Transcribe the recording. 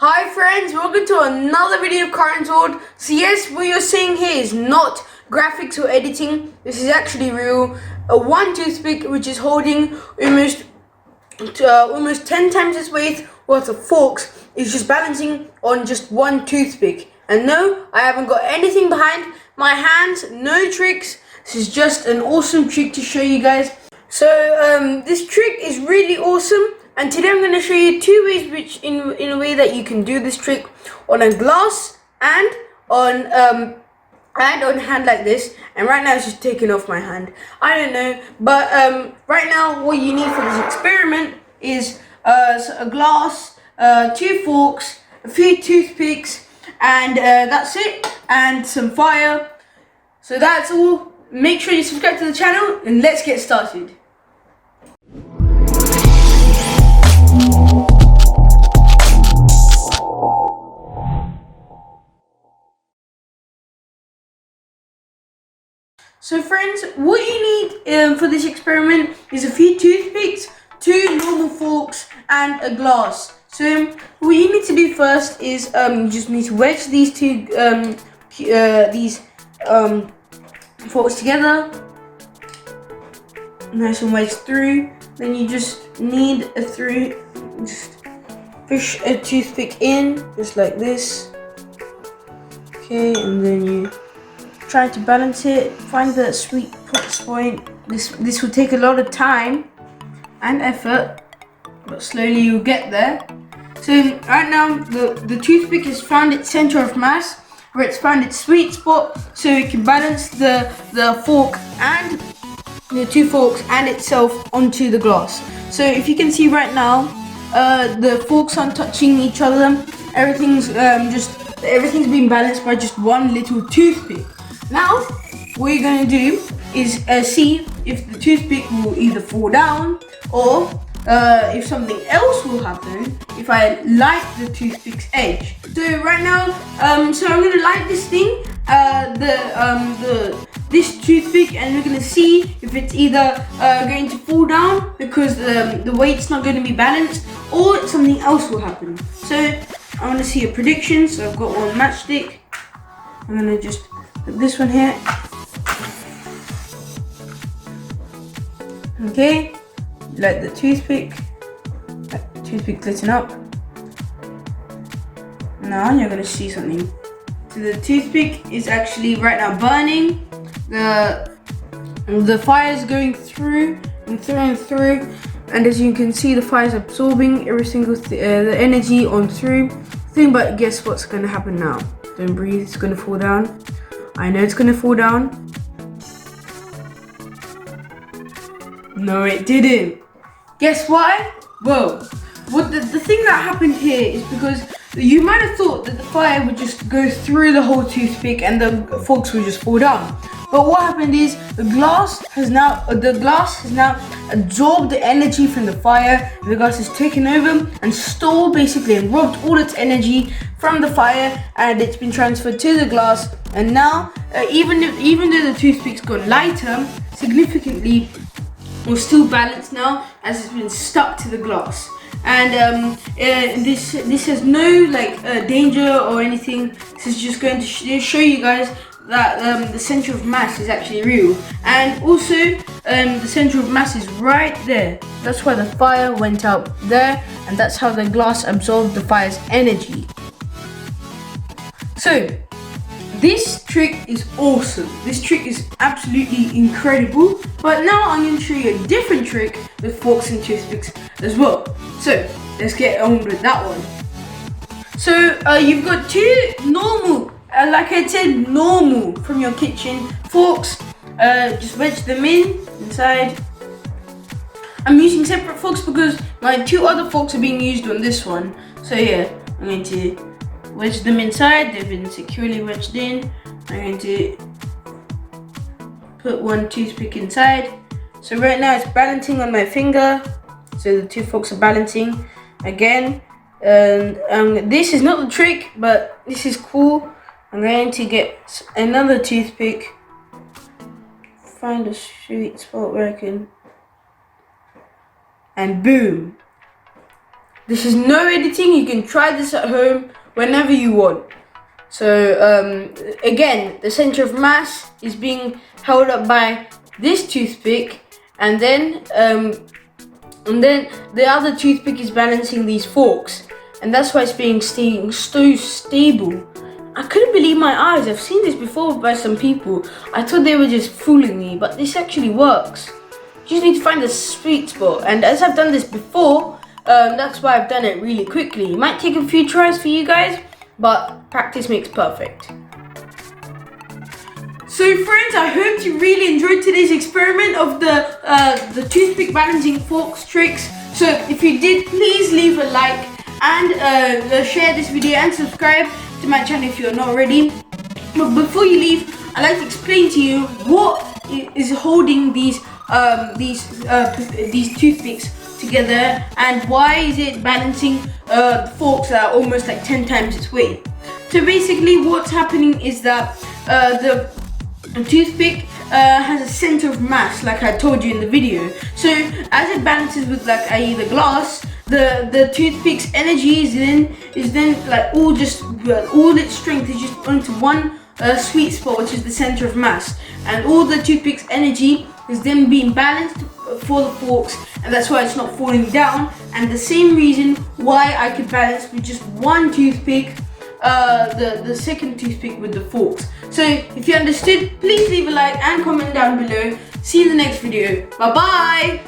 Hi friends, welcome to another video of Karan's World. So yes, what you're seeing here is not graphics or editing. This is actually real. One toothpick which is holding almost 10 times its weight worth of forks is just balancing on just one toothpick. And no, I haven't got anything behind my hands, no tricks. This is just an awesome trick to show you guys. So this trick is really awesome. And today I'm going to show you two ways which in a way that you can do this trick on a glass and on hand like this. And right now it's just taking off my hand. I don't know, but right now what you need for this experiment is a glass, two forks, a few toothpicks, and that's it, and some fire. So that's all. Make sure you subscribe to the channel and let's get started. So friends, what you need for this experiment is a few toothpicks, two normal forks, and a glass. So what you need to do first is you just need to wedge these two forks together, nice and wedge through. Then you just need just push a toothpick in, just like this. Okay, and then you try to balance it, find the sweet point. This will take a lot of time and effort, but slowly you'll get there. So right now the toothpick has found its center of mass, where it's found its sweet spot, so it can balance the fork and the two forks and itself onto the glass. So if you can see right now, the forks aren't touching each other. Everything's being balanced by just one little toothpick. Now, what you're going to do is see if the toothpick will either fall down or if something else will happen if I light the toothpick's edge. So right now, so I'm going to light this thing, this toothpick, and we're going to see if it's either going to fall down because the weight's not going to be balanced, or something else will happen. So I want to see a prediction. So I've got one matchstick. I'm going to just put this one here. Okay, light the toothpick. Toothpick lit up. Now you're gonna see something. So the toothpick is actually right now burning. The fire is going through and through and through, and as you can see, the fire is absorbing every single the energy on through thing. But guess what's gonna happen now? Don't breathe. It's gonna fall down. I know it's gonna fall down. No, it didn't. Guess why? Well, the thing that happened here is because you might have thought that the fire would just go through the whole toothpick and the forks would just fall down. But what happened is the glass has now absorbed the energy from the fire. The glass has taken over and stole basically and robbed all its energy from the fire, and it's been transferred to the glass. And now, even though the toothpick's got lighter, significantly, we're still balanced now as it's been stuck to the glass. And this has no danger or anything. This is just going to show you guys that the center of mass is actually real, and also the center of mass is right there. That's why the fire went out there, and that's how the glass absorbed the fire's energy. So this trick is awesome. This trick is absolutely incredible. But now I'm going to show you a different trick with forks and toothpicks as well. So let's get on with that one. So you've got two normal, like I said, normal from your kitchen forks. Just wedge them inside. I'm using separate forks because my two other forks are being used on this one. So yeah, I'm going to wedge them inside. They've been securely wedged in. I'm going to put one toothpick inside. So right now it's balancing on my finger. So the two forks are balancing again. And this is not the trick, but this is cool. I'm going to get another toothpick. Find a sweet spot where I can. And boom. This is no editing. You can try this at home whenever you want. So again, the center of mass is being held up by this toothpick, and then the other toothpick is balancing these forks, and that's why it's being so stable. I couldn't believe my eyes. I've seen this before by some people. I thought they were just fooling me, but this actually works. You just need to find the sweet spot, and as I've done this before, that's why I've done it really quickly. It might take a few tries for you guys, but practice makes perfect. So friends, I hope you really enjoyed today's experiment of the toothpick balancing forks tricks. So if you did, please leave a like and share this video and subscribe to my channel if you're not already. But before you leave, I'd like to explain to you what is holding these toothpicks together, and why is it balancing forks that are almost like 10 times its weight. So basically what's happening is that the toothpick has a center of mass, like I told you in the video. So as it balances with like the glass, the toothpick's energy is then like all its strength is just onto one sweet spot, which is the center of mass, and all the toothpick's energy is then being balanced for the forks, and that's why it's not falling down. And the same reason why I could balance with just one toothpick the second toothpick with the forks. So if you understood, please leave a like and comment down below. See you in the next video. Bye bye.